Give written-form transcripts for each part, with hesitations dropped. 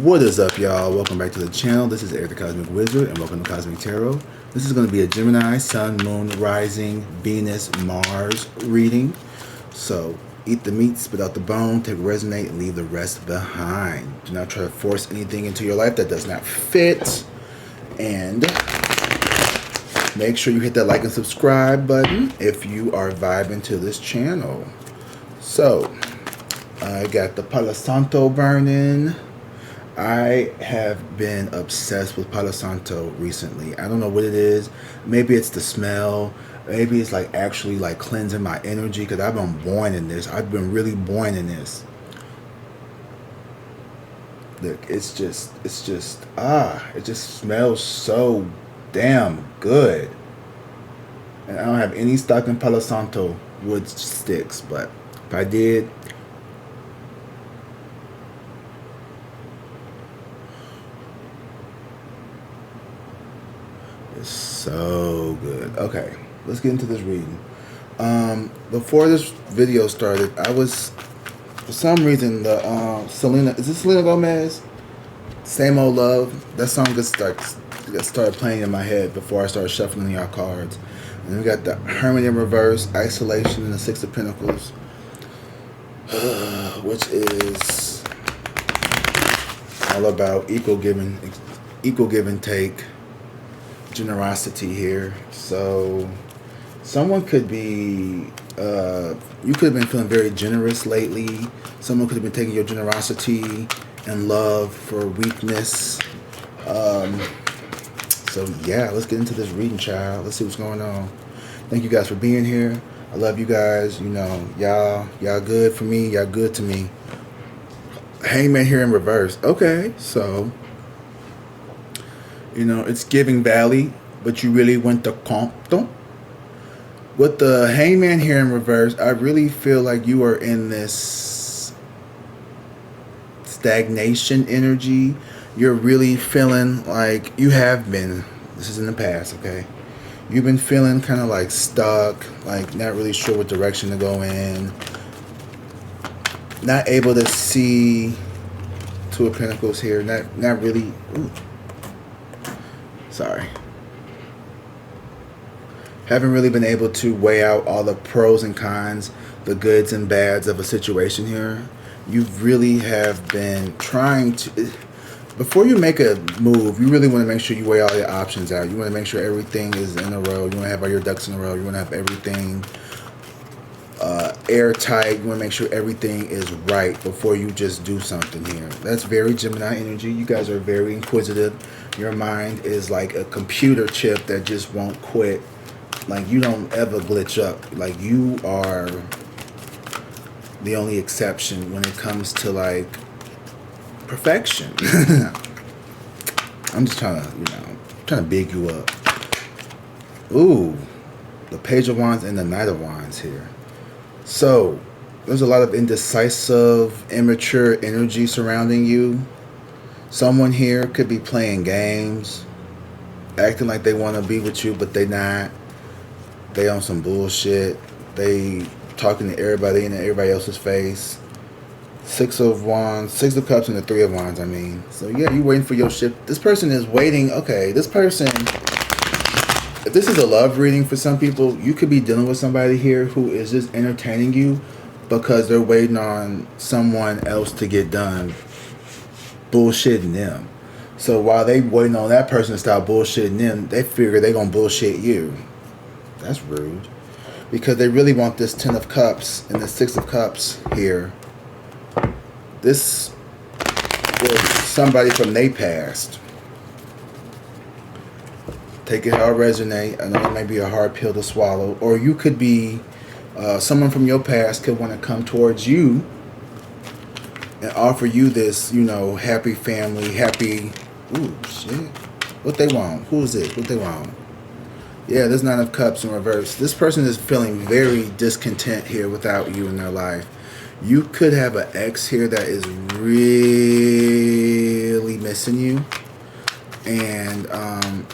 What is up, y'all? Welcome back to the channel. This is Eric the Cosmic Wizard, and welcome to Cosmic Tarot. This is going to be a Gemini, Sun, Moon, Rising, Venus, Mars reading. So, eat the meat, spit out the bone, take what resonate, and leave the rest behind. Do not try to force anything into your life that does not fit. And make sure you hit that like and subscribe button if you are vibing to this channel. So, I got the Palo Santo burning. I have been obsessed with Palo Santo recently. I don't know what it is. Maybe it's the smell. Maybe it's like actually like cleansing my energy, because I've been born in this. I've been really born in this. Look, it just smells so damn good. And I don't have any stock in Palo Santo wood sticks, but if I did, so good. Okay, let's get into this reading. Before this video started, I was, for some reason, the is this Selena Gomez? Same Old Love. That song just started playing in my head before I started shuffling y'all cards. And then we got the Hermit in reverse, isolation, and the Six of Pentacles, which is all about equal give and take. Generosity here. So someone could be you could have been feeling very generous lately. Someone could have been taking your generosity and love for weakness. So yeah, let's get into this reading, child. Let's see what's going on. Thank you guys for being here. I love you guys. You know, y'all good for me. Y'all good to me. Hangman here in reverse. Okay, so you know, it's giving Valley, but you really went to Compton. With the Hangman here in reverse, I really feel like you are in this stagnation energy. You're really feeling like you have been. This is in the past, okay? You've been feeling kind of like stuck, like not really sure what direction to go in. Not able to see Two of Pentacles here. Not really. Ooh. Sorry. Haven't really been able to weigh out all the pros and cons, the goods and bads of a situation here. You really have been trying to, before you make a move, you really want to make sure you weigh all your options out. You want to make sure everything is in a row. You want to have all your ducks in a row. You want to have everything airtight. You want to make sure everything is right before you just do something here. That's very Gemini energy. You guys are very inquisitive. Your mind is like a computer chip that just won't quit. Like, you don't ever glitch up. Like, you are the only exception when it comes to like perfection. I'm just trying to big you up. Ooh, the Page of Wands and the Knight of Wands here. So there's a lot of indecisive, immature energy surrounding you. Someone here could be playing games, acting like they want to be with you, but they not. They on some bullshit. They talking to everybody in everybody else's face. Six of Wands, Six of Cups, and the Three of Wands, I mean. So yeah, you waiting for your ship. This person is waiting. Okay, this person, if this is a love reading for some people, you could be dealing with somebody here who is just entertaining you because they're waiting on someone else to get done bullshitting them. So while they waiting on that person to stop bullshitting them, they figure they gonna bullshit you. That's rude, because they really want this Ten of Cups and the Six of Cups here. This was somebody from their past. Take it how it resonate. I know it may be a hard pill to swallow, or you could be someone from your past could want to come towards you and offer you this, you know, happy family, happy. Ooh, shit. What they want? Who is it? What they want? Yeah, there's Nine of Cups in reverse. This person is feeling very discontent here without you in their life. You could have an ex here that is really missing you. And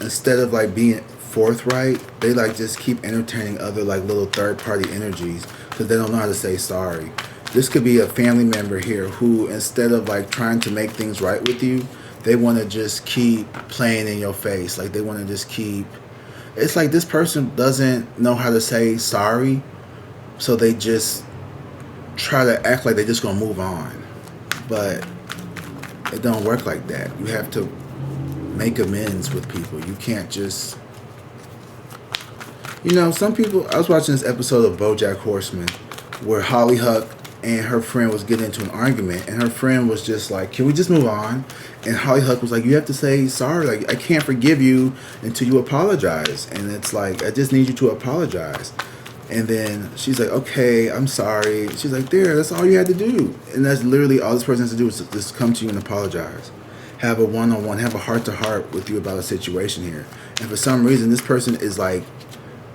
instead of like being forthright, they like just keep entertaining other like little third party energies because they don't know how to say sorry. This could be a family member here who, instead of like trying to make things right with you, they want to just keep playing in your face. Like they want to just keep. It's like this person doesn't know how to say sorry, so they just try to act like they're just gonna move on. But it don't work like that. You have to make amends with people. You can't just. Some people. I was watching this episode of BoJack Horseman, where Holly Huck and her friend was getting into an argument, and her friend was just like, "Can we just move on?" And Holly Huck was like, "You have to say sorry. Like, I can't forgive you until you apologize." And it's like, "I just need you to apologize." And then she's like, "Okay, I'm sorry." She's like, "There, that's all you had to do." And that's literally all this person has to do is just come to you and apologize. Have a one-on-one, have a heart-to-heart with you about a situation here. And for some reason, this person is like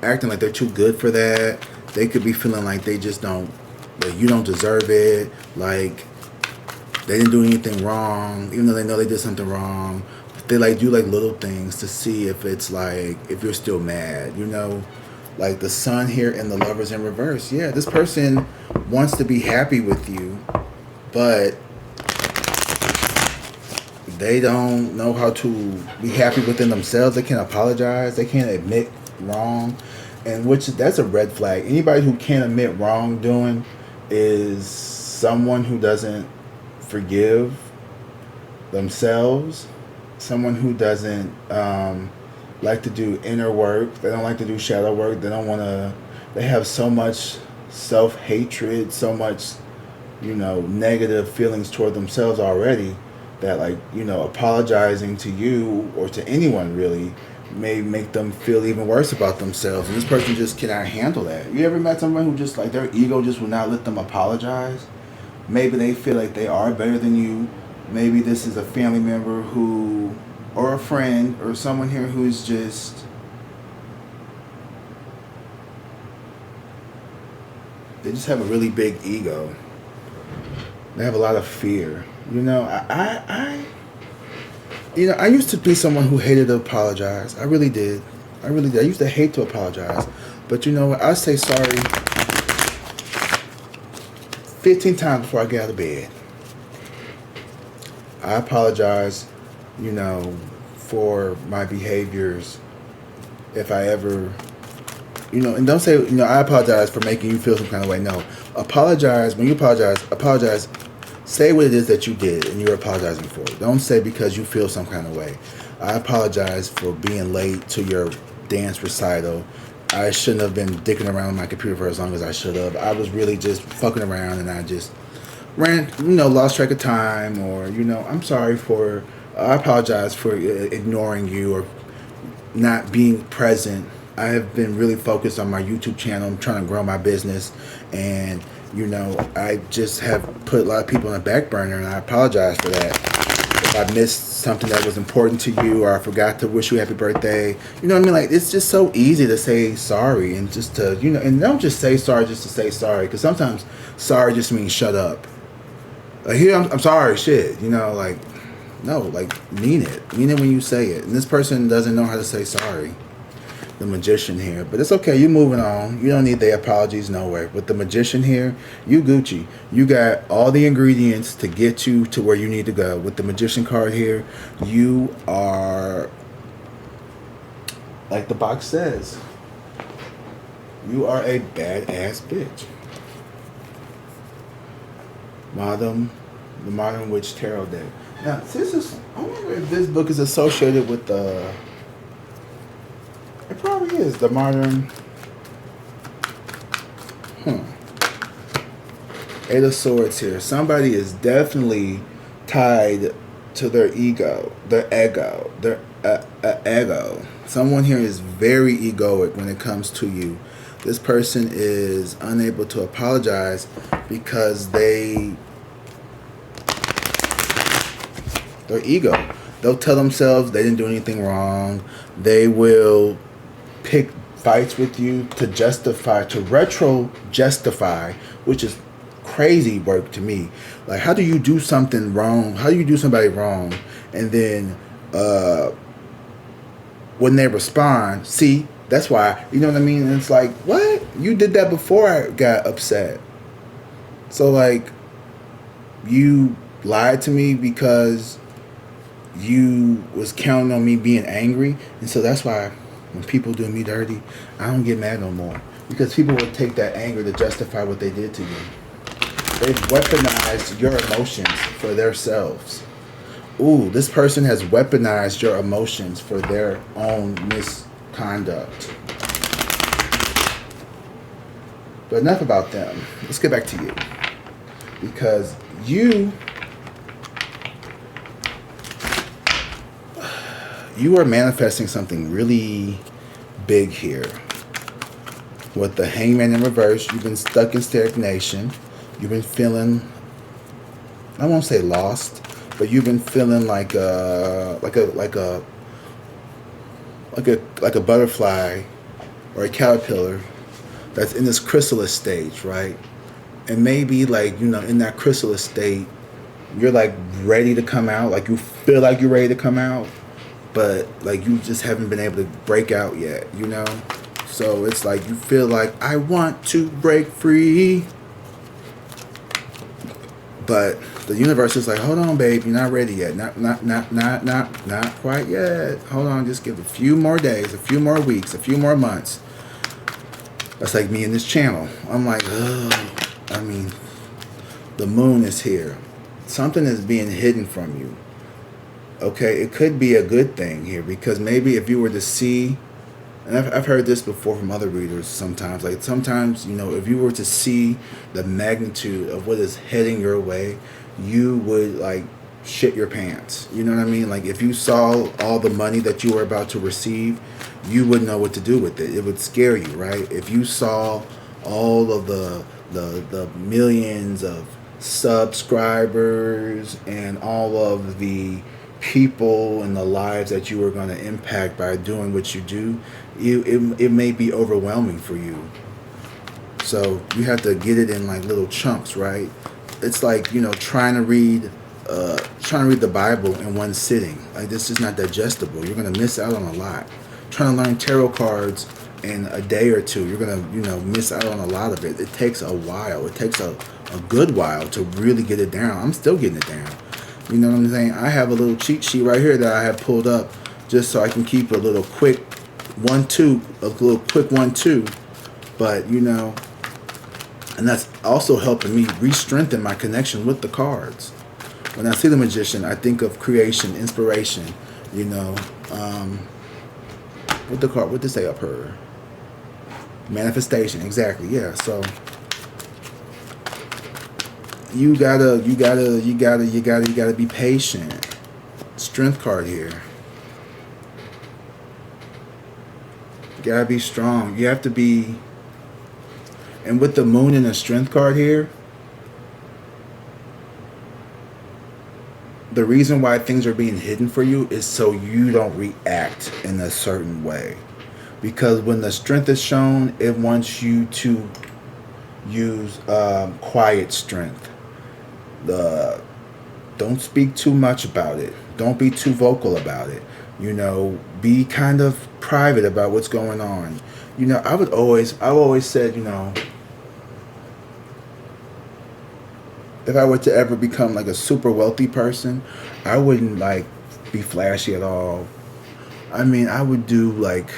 acting like they're too good for that. They could be feeling like they just don't, like you don't deserve it. Like they didn't do anything wrong, even though they know they did something wrong. They like do like little things to see if it's like, if you're still mad, Like the sun here and the lovers in reverse. Yeah, this person wants to be happy with you, but they don't know how to be happy within themselves. They can't apologize. They can't admit wrong. And that's a red flag. Anybody who can't admit wrongdoing is someone who doesn't forgive themselves, someone who doesn't like to do inner work. They don't like to do shadow work. They have so much self-hatred, so much, negative feelings toward themselves already that apologizing to you or to anyone really may make them feel even worse about themselves. And this person just cannot handle that. You ever met someone who just their ego just will not let them apologize? Maybe they feel like they are better than you. Maybe this is a family member or a friend or someone here who's just they just have a really big ego. They have a lot of fear. I used to be someone who hated to apologize. I really did. I used to hate to apologize. But I say sorry 15 times before I get out of bed. I apologize, for my behaviors. If I ever, and don't say, I apologize for making you feel some kind of way. No. Apologize. When you apologize. Say what it is that you did and you're apologizing for it. Don't say because you feel some kind of way. I apologize for being late to your dance recital. I shouldn't have been dicking around on my computer for as long as I should have. I was really just fucking around and I just lost track of time, or, I'm sorry for, I apologize for ignoring you or not being present. I have been really focused on my YouTube channel. I'm trying to grow my business, and I just have put a lot of people on the back burner, and I apologize for that. If I missed something that was important to you, or I forgot to wish you happy birthday, you know what I mean? Like, it's just so easy to say sorry and just to, and don't just say sorry just to say sorry, because sometimes sorry just means shut up. Like, here, I'm sorry, shit, no, mean it. Mean it when you say it. And this person doesn't know how to say sorry. The magician here, but it's okay. You're moving on. You don't need the apologies nowhere. With the magician here, you Gucci. You got all the ingredients to get you to where you need to go. With the magician card here, you are, like the box says, you are a badass bitch. The Modern Witch Tarot deck. Now, I wonder if this book is associated with the. It probably is. The Modern... Eight of Swords here. Somebody is definitely tied to their ego. Their ego. Their ego. Someone here is very egoic when it comes to you. This person is unable to apologize because their ego. They'll tell themselves they didn't do anything wrong. They will pick fights with you to retro-justify, which is crazy work to me. Like, how do you do something wrong? How do you do somebody wrong? And then when they respond, see, that's why, you know what I mean? And it's like, what? You did that before I got upset. So like, you lied to me because you was counting on me being angry, and so that's why when people do me dirty, I don't get mad no more, because people would take that anger to justify what they did to you. They've weaponized your emotions for themselves. Ooh, this person has weaponized your emotions for their own misconduct. But enough about them. Let's get back to you. Because you are manifesting something really big here. With the Hangman in reverse, you've been stuck in stagnation. You've been feeling, I won't say lost, but you've been feeling like a butterfly or a caterpillar that's in this chrysalis stage, right? And maybe like, in that chrysalis state, you're like ready to come out, like you feel like you're ready to come out, but like you just haven't been able to break out yet, So it's like you feel like, I want to break free. But the universe is like, hold on, babe, you're not ready yet. Not quite yet. Hold on, just give a few more days, a few more weeks, a few more months. That's like me in this channel. I'm like, the moon is here. Something is being hidden from you. Okay, it could be a good thing here, because maybe if you were to see, and I've heard this before from other readers sometimes, like sometimes, if you were to see the magnitude of what is heading your way, you would like shit your pants. You know what I mean? Like if you saw all the money that you were about to receive, you wouldn't know what to do with it. It would scare you, right? If you saw all of the millions of subscribers and all of the people and the lives that you are going to impact by doing what you do, it may be overwhelming for you. So you have to get it in like little chunks, right? It's like, trying to read the Bible in one sitting. Like, this is not digestible. You're going to miss out on a lot. Trying to learn tarot cards in a day or two, you're going to, miss out on a lot of it. It takes a while. It takes a good while to really get it down. I'm still getting it down. You know what I'm saying? I have a little cheat sheet right here that I have pulled up just so I can keep a little quick 1-2, but and that's also helping me re-strengthen my connection with the cards. When I see the Magician, I think of creation, inspiration, what did they say up here? Manifestation, exactly, yeah. So you gotta be patient. Strength card here. You gotta be strong. You have to be. And with the moon and the strength card here, the reason why things are being hidden for you is so you don't react in a certain way. Because when the strength is shown, it wants you to use quiet strength. Don't speak too much about it. Don't be too vocal about it. Be kind of private about what's going on. I've always said, if I were to ever become like a super wealthy person, I wouldn't like be flashy at all. I mean, I would do like,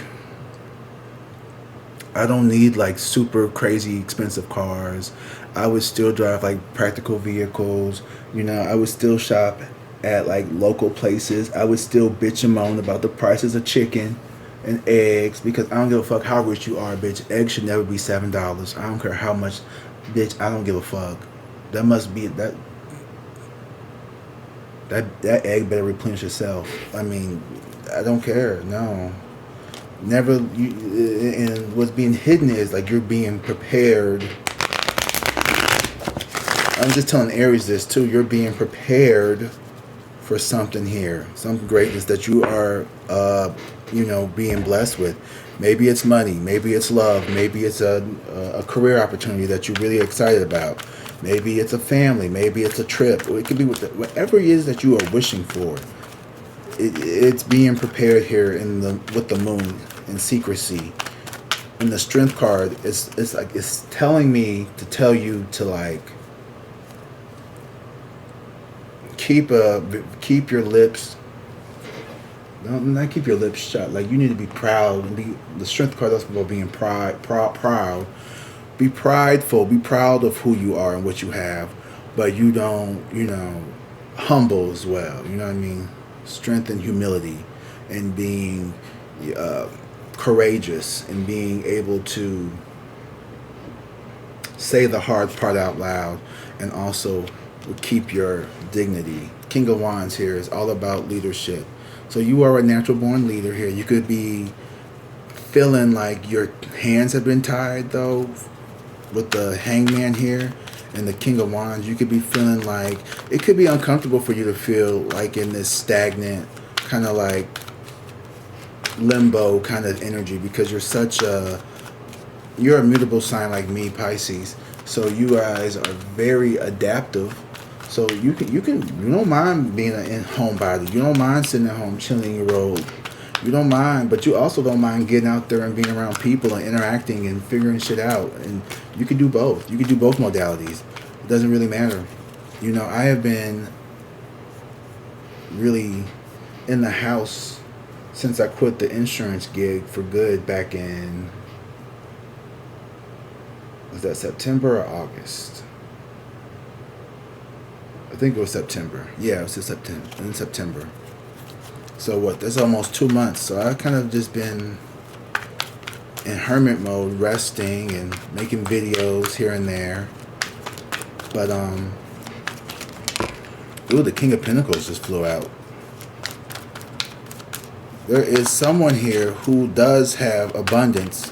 I don't need like super crazy expensive cars. I would still drive like practical vehicles. I would still shop at like local places. I would still bitch and moan about the prices of chicken and eggs, because I don't give a fuck how rich you are, bitch. Eggs should never be $7. I don't care how much, bitch. I don't give a fuck. That must be that egg better replenish itself. I mean, I don't care. No, never. And what's being hidden is like you're being prepared. I'm just telling Aries this too. You're being prepared for something here, some greatness that you are, being blessed with. Maybe it's money, maybe it's love, maybe it's a career opportunity that you're really excited about. Maybe it's a family, maybe it's a trip. Or it could be whatever it is that you are wishing for. It's being prepared here with the moon in secrecy. And the strength card is like it's telling me to tell you to like keep your lips. Don't not keep your lips shut. Like, you need to be proud and be the strength card. That's about being proud. Be prideful. Be proud of who you are and what you have, but you don't, humble as well. You know what I mean? Strength and humility, and being courageous, and being able to say the hard part out loud, and also keep your dignity. King of Wands here is all about leadership. So you are a natural born leader here. You could be feeling like your hands have been tied, though, with the Hangman here and the King of Wands. You could be feeling like it could be uncomfortable for you to feel like in this stagnant, kind of like limbo kind of energy, because you're a mutable sign like me, Pisces. So you guys are very adaptive. So you don't mind being a homebody. You don't mind sitting at home chilling your robe. You don't mind, but you also don't mind getting out there and being around people and interacting and figuring shit out. And you can do both. You can do both modalities. It doesn't really matter. I have been really in the house since I quit the insurance gig for good back in, was that September or August? I think it was September. Yeah, it was in September. So what? That's almost 2 months. So I kind of just been in hermit mode, resting and making videos here and there. But the King of Pentacles just flew out. There is someone here who does have abundance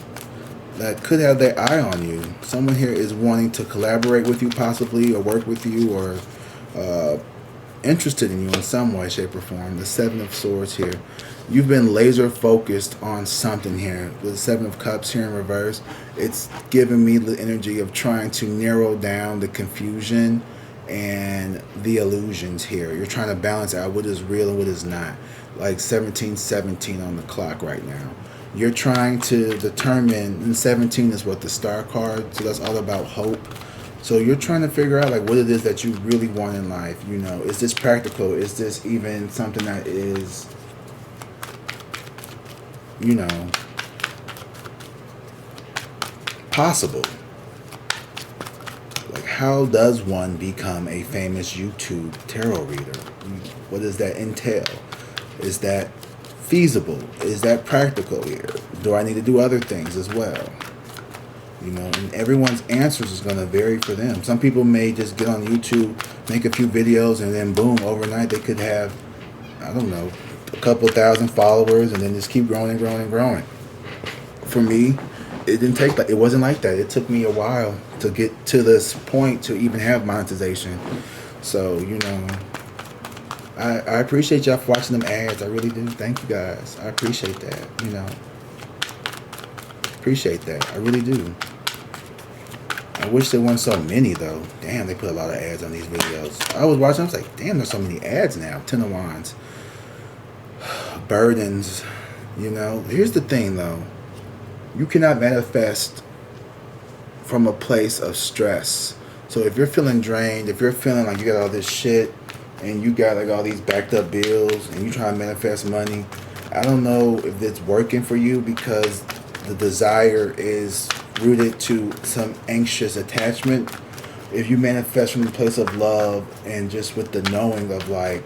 that could have their eye on you. Someone here is wanting to collaborate with you, possibly, or work with you, or interested in you in some way, shape, or form. The Seven of Swords here. You've been laser focused on something here. With the Seven of Cups here in reverse, it's giving me the energy of trying to narrow down the confusion and the illusions here. You're trying to balance out what is real and what is not. Like 1717 on the clock right now. You're trying to determine, and 17 is what, the star card, so that's all about hope. So you're trying to figure out like what it is that you really want in life. Is this practical? Is this even something that is, possible? Like, how does one become a famous YouTube tarot reader? What does that entail? Is that feasible? Is that practical here? Do I need to do other things as well? And everyone's answers is going to vary for them. Some people may just get on YouTube, make a few videos, and then boom, overnight they could have, I don't know, a couple thousand followers, and then just keep growing and growing and growing. For me, it wasn't like that. It took me a while to get to this point to even have monetization. So, I appreciate y'all for watching them ads. I really do. Thank you guys. I appreciate that. Appreciate that. I really do. I wish there weren't so many, though. Damn, they put a lot of ads on these videos. I was watching, I was like, damn, there's so many ads now. Ten of Wands. Burdens. Here's the thing, though. You cannot manifest from a place of stress. So if you're feeling drained, if you're feeling like you got all this shit, and you got like all these backed up bills, and you try to manifest money, I don't know if it's working for you, because the desire is rooted to some anxious attachment. If you manifest from a place of love and just with the knowing of like,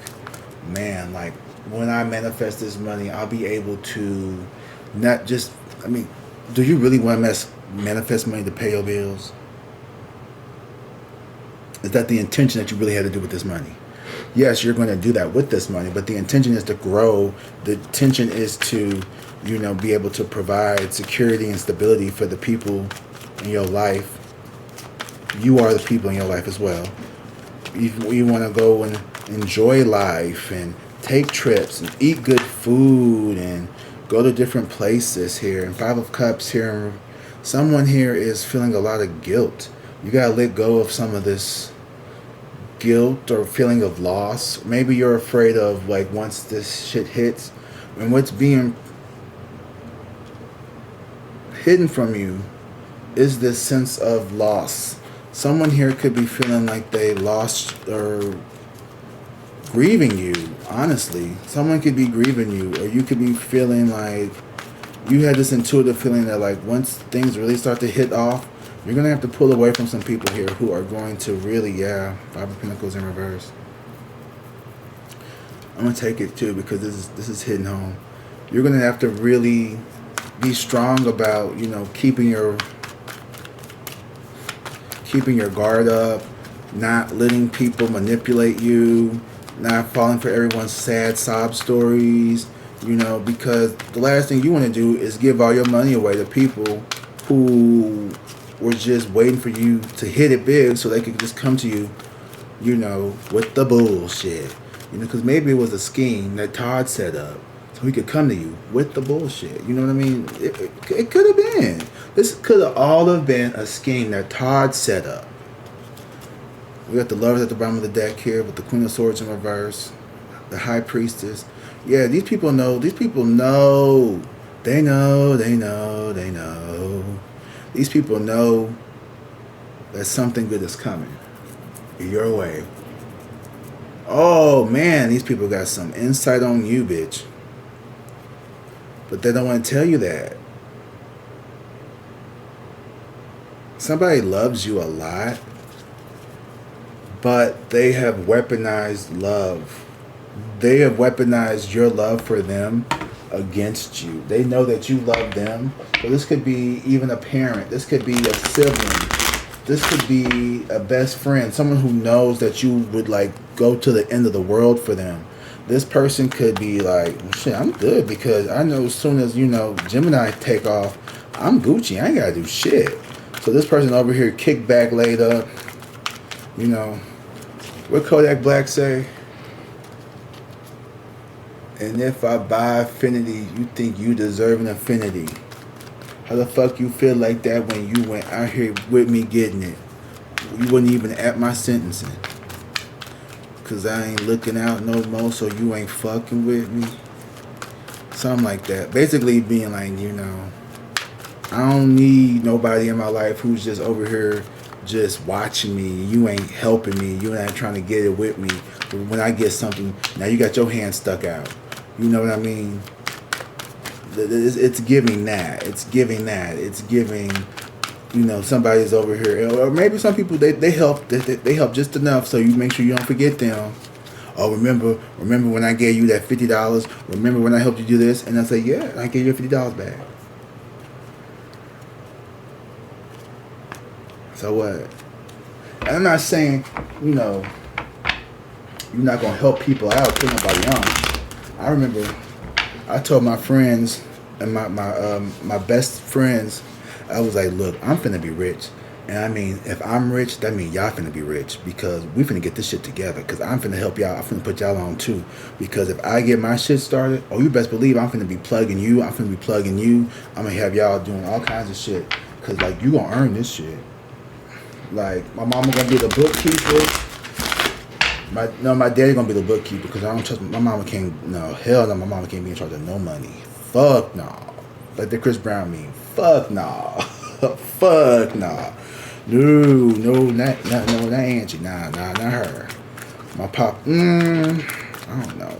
man, like when I manifest this money, I'll be able to not just, do you really want to manifest money to pay your bills? Is that the intention that you really had to do with this money? Yes, you're going to do that with this money, but the intention is to grow. The intention is to, be able to provide security and stability for the people in your life. You are the people in your life as well. You want to go and enjoy life and take trips and eat good food and go to different places here. And Five of Cups here, someone here is feeling a lot of guilt. You got to let go of some of this guilt or feeling of loss. Maybe you're afraid of like once this shit hits, and what's being hidden from you is this sense of loss. Someone here could be feeling like they lost or grieving you, honestly. Someone could be grieving you, or you could be feeling like you had this intuitive feeling that like once things really start to hit off, you're going to have to pull away from some people here who are going to really, yeah, Five of Pentacles in reverse. I'm going to take it too because this is hitting home. You're going to have to really be strong about, you know, keeping your guard up, not letting people manipulate you, not falling for everyone's sad sob stories, you know, because the last thing you want to do is give all your money away to people who were just waiting for you to hit it big so they could just come to you, you know, with the bullshit. You know, because maybe it was a scheme that Todd set up so he could come to you with the bullshit. You know what I mean? It could have been. This could have all have been a scheme that Todd set up. We got the Lovers at the bottom of the deck here with the Queen of Swords in reverse, the High Priestess. Yeah, these people know. These people know. They know. They know. They know. These people know that something good is coming your way. Oh, man, these people got some insight on you, bitch. But they don't want to tell you that. Somebody loves you a lot, but they have weaponized love. They have weaponized your love for them against you. They know that you love them. So this could be even a parent. This could be a sibling. This could be a best friend. Someone who knows that you would like go to the end of the world for them. This person could be like, well, shit, I'm good because I know as soon as, you know, Gemini take off, I'm Gucci. I ain't got to do shit. So this person over here, kicked back, laid up, you know, what Kodak Black say? And if I buy affinity, you think you deserve an affinity. How the fuck you feel like that when you went out here with me getting it? You wasn't even at my sentencing. Cause I ain't looking out no more, so you ain't fucking with me. Something like that. Basically being like, you know, I don't need nobody in my life who's just over here just watching me. You ain't helping me. You ain't trying to get it with me. But when I get something, now you got your hand stuck out. You know what I mean? It's giving that. It's giving that. It's giving, you know, somebody's over here. Or maybe some people, they help. They help just enough so you make sure you don't forget them. Oh, remember when I gave you that $50? Remember when I helped you do this? And I say, yeah, I gave you $50 back. So what? And I'm not saying, you know, you're not going to help people out, put nobody on. I remember I told my friends and my best friends, I was like, look, I'm finna be rich. And I mean, if I'm rich, that means y'all finna be rich because we finna get this shit together because I'm finna help y'all. I'm finna put y'all on too. Because if I get my shit started, oh, you best believe I'm finna be plugging you. I'm finna be plugging you. I'm gonna have y'all doing all kinds of shit because, like, you gonna earn this shit. Like, my mama gonna be the bookkeeper. My daddy gonna be the bookkeeper because I don't trust my mama. Can't, no, hell no, my mama can't be in charge of no money. Fuck no. Like the Chris Brown meme. Fuck no. Fuck no. No, not Angie. Nah, not her. My pop. I don't know.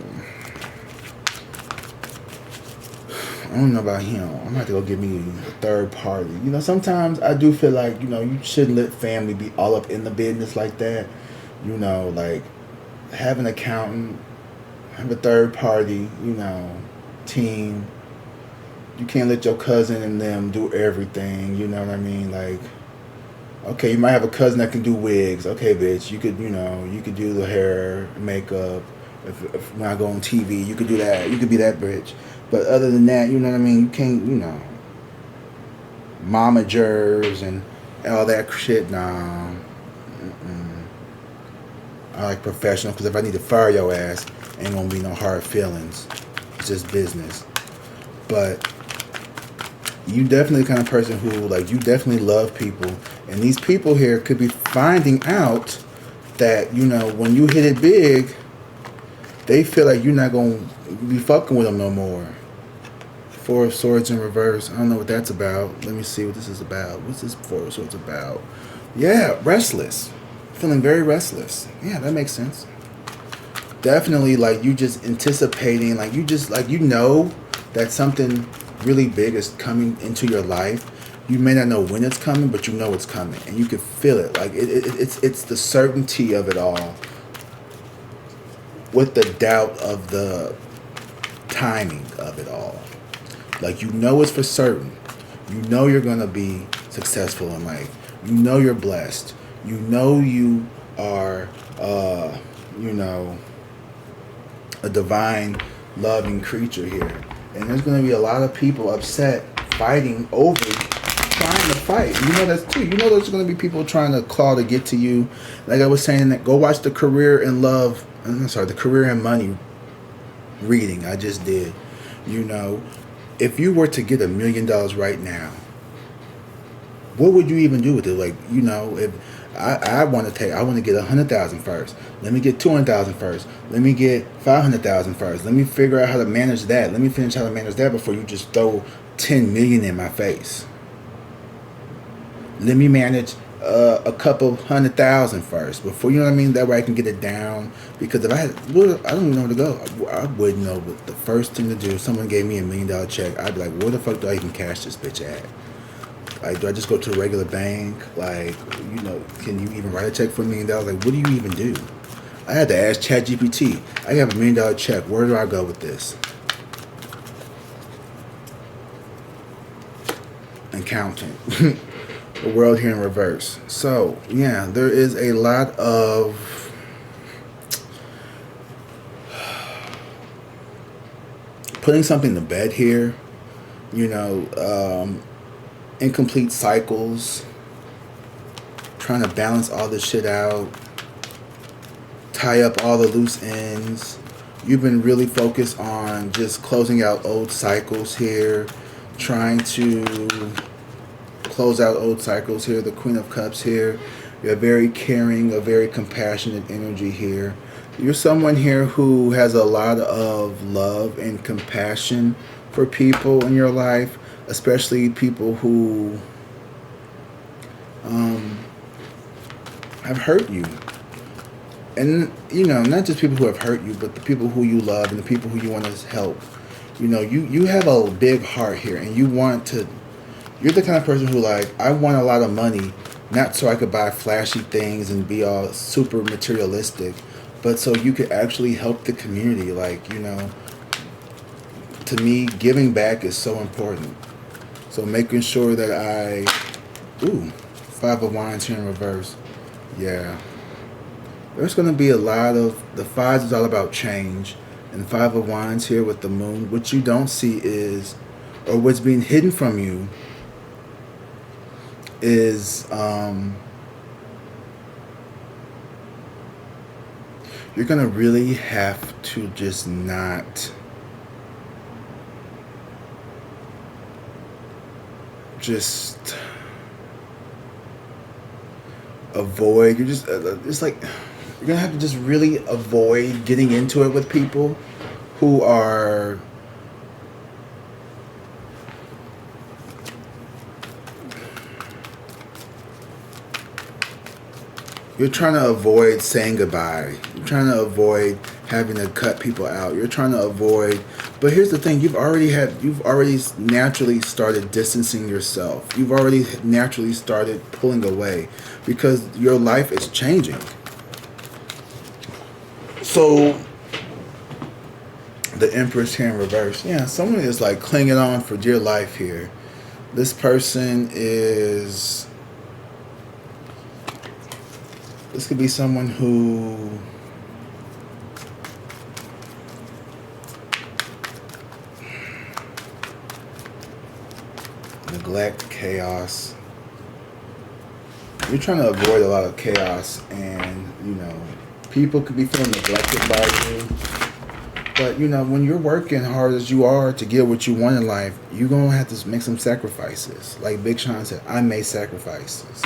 I don't know about him. I'm gonna have to go get me a third party. You know, sometimes I do feel like, you know, you shouldn't let family be all up in the business like that. You know, like, have an accountant, have a third party, you know, team. You can't let your cousin and them do everything, you know what I mean? Like, okay, you might have a cousin that can do wigs. Okay, bitch, you could, you know, you could do the hair, makeup. If when I go on TV, you could do that. You could be that bitch. But other than that, you know what I mean? You can't, you know, momagers and all that shit, nah. I like professional because if I need to fire your ass, ain't gonna be no hard feelings. It's just business. But you definitely the kind of person who, like, you definitely love people. And these people here could be finding out that, you know, when you hit it big, they feel like you're not gonna be fucking with them no more. Four of Swords in reverse. I don't know what that's about. Let me see what this is about. What's this Four of Swords about? Yeah, restless. Feeling very restless. Yeah, that makes sense. definitely like you just anticipating, like you just like you know that something really big is coming into your life. You may not know when it's coming, but you know it's coming, and you can feel it. Like it's the certainty of it all, with the doubt of the timing of it all. Like you know it's for certain. You know you're gonna be successful in life. You know you're blessed. You know you are, you know, a divine, loving creature here. And there's gonna be a lot of people upset, fighting over, trying to fight. You know that's too. You know there's gonna be people trying to claw to get to you. Like I was saying, that go watch the Career in Love. I'm sorry, the Career in Money reading I just did. You know, if you were to get $1 million right now, what would you even do with it? Like, you know, if I want to get 100,000 first. Let me get 200,000 first. Let me get 500,000 first. Let me figure out how to manage that. Let me finish how to manage that before you just throw 10 million in my face. Let me manage a couple 100,000 first before, you know what I mean. That way I can get it down. Because if I had, well, I don't even know where to go. I wouldn't know. But the first thing to do, if someone gave me $1 million check, I'd be like, where the fuck do I even cash this bitch at? Like, do I just go to a regular bank? Like, you know, can you even write a check for $1 million? Like, what do you even do? I had to ask ChatGPT. I have $1 million check. Where do I go with this? Accountant. The world here in reverse. So, yeah, there is a lot of putting something to bed here. You know, incomplete cycles, trying to balance all this shit out, tie up all the loose ends. You've been really focused on just closing out old cycles here, trying to close out old cycles here. The Queen of Cups here. You're very caring, a very compassionate energy here. You're someone here who has a lot of love and compassion for people in your life, especially people who have hurt you. And, you know, not just people who have hurt you, but the people who you love and the people who you want to help. You know, you have a big heart here, and you want to, you're the kind of person who, like, I want a lot of money, not so I could buy flashy things and be all super materialistic, but so you could actually help the community. Like, you know, to me, giving back is so important. So making sure that Five of Wands here in reverse. Yeah. There's going to be a lot of, the fives is all about change. And Five of Wands here with the moon, what you don't see is, or what's being hidden from you is, you're going to really have to just not, just avoid, you're just, it's like, you're going to have to just really avoid getting into it with people who are you're trying to avoid saying goodbye. You're trying to avoid having to cut people out. You're trying to avoid, but here's the thing, you've already naturally started distancing yourself. You've already naturally started pulling away because your life is changing. So the Empress here in reverse. Yeah, someone is like clinging on for dear life here. This person is, this could be someone who neglect, chaos. You're trying to avoid a lot of chaos, and, you know, people could be feeling neglected by you. But, you know, when you're working hard as you are to get what you want in life, you're going to have to make some sacrifices. Like Big Sean said, I made sacrifices.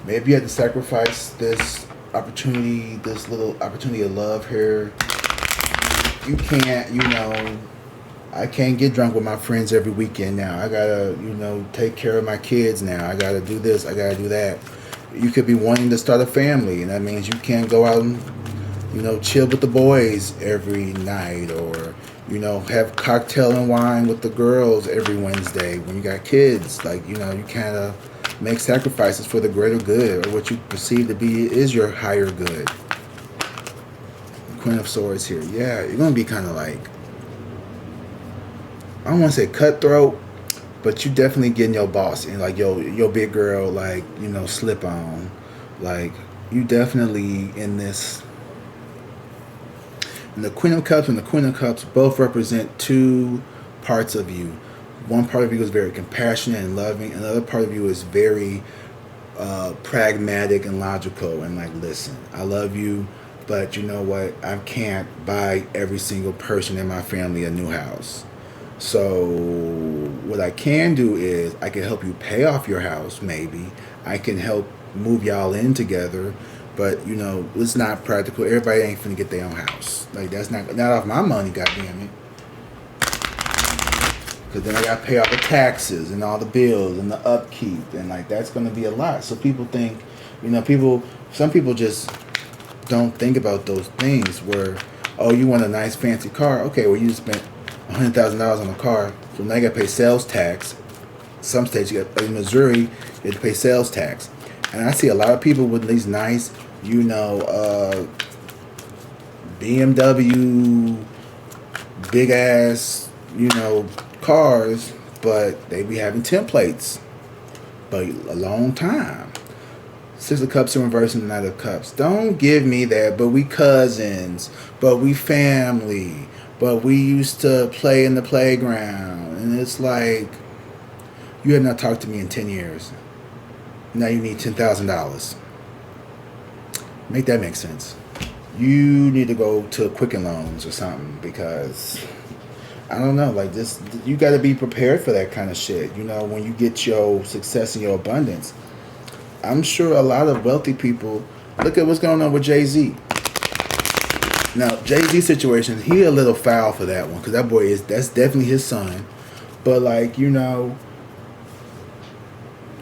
Maybe you had to sacrifice this opportunity, this little opportunity of love here. You can't, you know, I can't get drunk with my friends every weekend now. I gotta, you know, take care of my kids now. I gotta do this, I gotta do that. You could be wanting to start a family, and that means you can't go out and Chill with the boys every night, or have cocktail and wine with the girls every Wednesday when you got kids. Like, you kind of make sacrifices for the greater good, or what you perceive to be is your higher good. Queen of Swords here. Yeah, you're gonna be kind of like, I don't want to say cutthroat, but you definitely getting your boss and like your big girl, like, slip on. Like, you definitely in this. And the Queen of Cups and the Queen of Cups both represent two parts of you. One part of you is very compassionate and loving. Another part of you is very pragmatic and logical and like, listen, I love you, but you know what? I can't buy every single person in my family a new house. So what I can do is I can help you pay off your house, maybe. I can help move y'all in together. But, it's not practical. Everybody ain't finna get their own house. Like, that's not off my money, goddamn it. Because then I got to pay off the taxes and all the bills and the upkeep. And, like, that's going to be a lot. So people think, some people just don't think about those things where, oh, you want a nice fancy car. Okay, well, you spent $100,000 on a car. So now you got to pay sales tax. Some states, in Missouri, you have to pay sales tax. And I see a lot of people with these nice, BMW, big ass, cars, but they be having templates, but a long time. Six of Cups in reverse and the Knight of Cups. Don't give me that, but we cousins, but we family, but we used to play in the playground. And it's like, you have not talked to me in 10 years. Now you need $10,000. Make that make sense. You need to go to Quicken Loans or something, because I don't know, like this, you got to be prepared for that kind of shit. When you get your success and your abundance, I'm sure a lot of wealthy people look at what's going on with Jay-Z. Now, Jay-Z situation, he a little foul for that one, because that boy that's definitely his son. But like,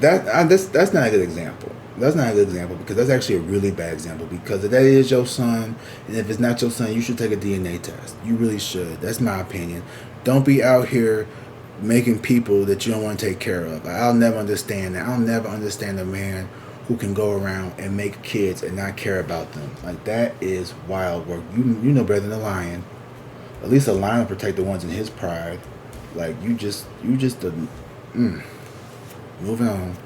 that's not a good example. That's not a good example, because that's actually a really bad example, because if that is your son, and if it's not your son, you should take a DNA test. You really should. That's my opinion. Don't be out here making people that you don't want to take care of. I'll never understand that. I'll never understand a man who can go around and make kids and not care about them. Like, that is wild work. You know better than a lion. At least a lion will protect the ones in his pride. Like, moving on.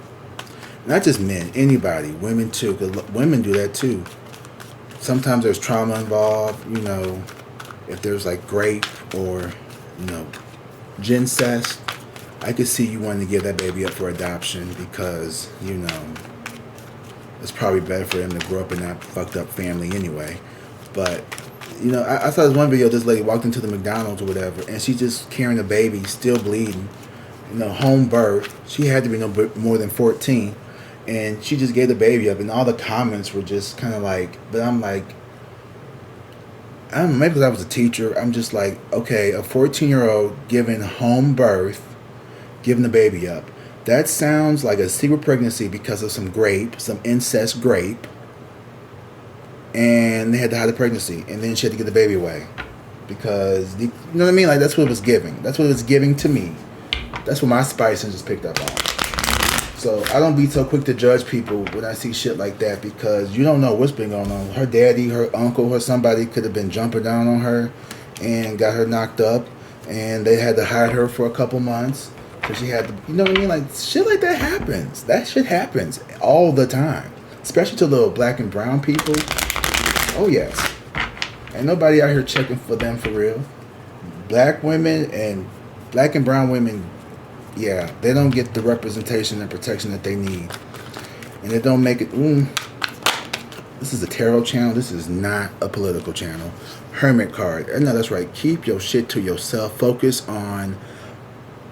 Not just men, anybody, women too, because women do that too. Sometimes there's trauma involved, if there's like grape or, gincest. I could see you wanting to give that baby up for adoption, because, it's probably better for them to grow up in that fucked up family anyway. But, I saw this one video, this lady walked into the McDonald's or whatever, and she's just carrying a baby, still bleeding. Home birth. She had to be no more than 14, and she just gave the baby up, and all the comments were just kind of like, but I'm like, I don't know, maybe because I was a teacher, I'm just like, okay, a 14-year-old giving home birth, giving the baby up, that sounds like a secret pregnancy because of some grape, some incest grape, and they had to hide the pregnancy, and then she had to get the baby away, because, you know what I mean, like, that's what it was giving. That's what it was giving to me. That's what my spice just picked up on. So I don't be so quick to judge people when I see shit like that, because you don't know what's been going on. Her daddy, her uncle, or somebody could have been jumping down on her and got her knocked up, and they had to hide her for a couple months. So she had to, you know what I mean? Like, shit like that happens. That shit happens all the time, especially to little black and brown people. Oh yes. Ain't nobody out here checking for them for real. Black women and black and brown women, yeah, they don't get the representation and protection that they need. And it don't make it, this is a tarot channel. This is not a political channel. Hermit card. No, that's right. Keep your shit to yourself. Focus on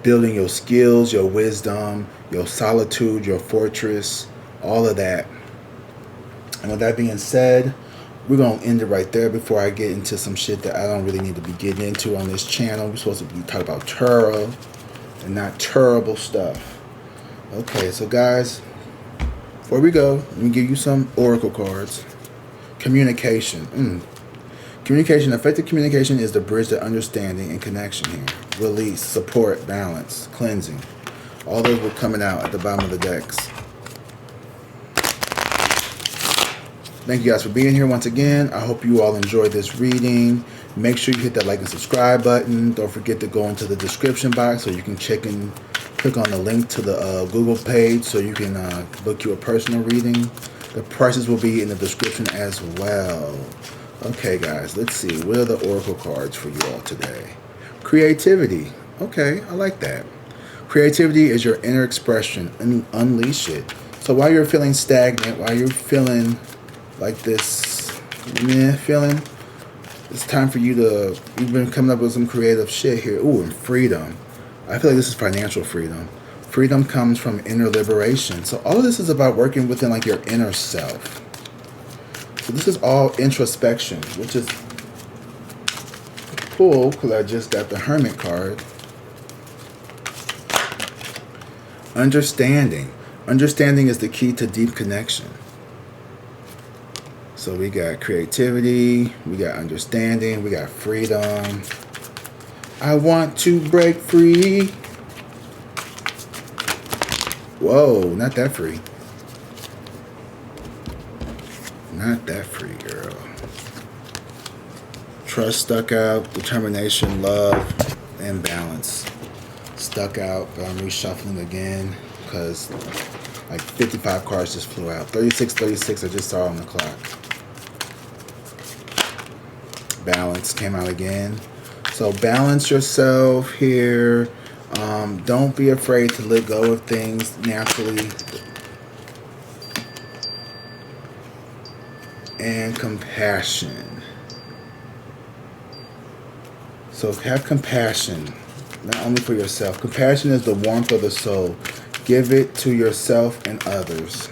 building your skills, your wisdom, your solitude, your fortress, all of that. And with that being said, we're going to end it right there before I get into some shit that I don't really need to be getting into on this channel. We're supposed to be talking about tarot and not terrible stuff. Okay, so guys, before we go, let me give you some oracle cards. Communication. Communication, effective communication is the bridge to understanding and connection here. Release, support, balance, cleansing. All those were coming out at the bottom of the decks. Thank you guys for being here once again. I hope you all enjoyed this reading. Make sure you hit that like and subscribe button. Don't forget to go into the description box so you can click on the link to the Google page so you can book you a personal reading. The prices will be in the description as well. Okay, guys, let's see. What are the oracle cards for you all today? Creativity. Okay, I like that. Creativity is your inner expression, and unleash it. So while you're feeling stagnant, while you're feeling like this feeling, it's time for you to, you've been coming up with some creative shit here. Ooh, and freedom. I feel like this is financial freedom. Freedom comes from inner liberation. So all of this is about working within like your inner self. So this is all introspection, which is cool because I just got the Hermit card. Understanding. Understanding is the key to deep connection. So we got creativity, we got understanding, we got freedom. I want to break free. Whoa, not that free. Not that free, girl. Trust stuck out, determination, love, and balance. Stuck out, but I'm reshuffling again because like 55 cards just flew out. 36, 36 I just saw on the clock. Balance came out again. So balance yourself here. Don't be afraid to let go of things naturally. And compassion. So have compassion, not only for yourself. Compassion is the warmth of the soul. Give it to yourself and others.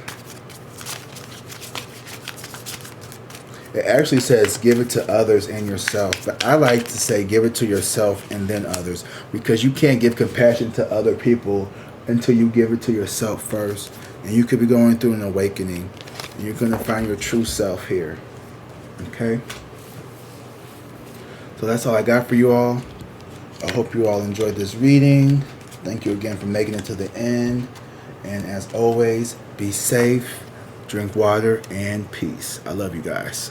It actually says give it to others and yourself, but I like to say give it to yourself and then others, because you can't give compassion to other people until you give it to yourself first. And you could be going through an awakening. And you're going to find your true self here. Okay? So that's all I got for you all. I hope you all enjoyed this reading. Thank you again for making it to the end. And as always, be safe, drink water, and peace. I love you guys.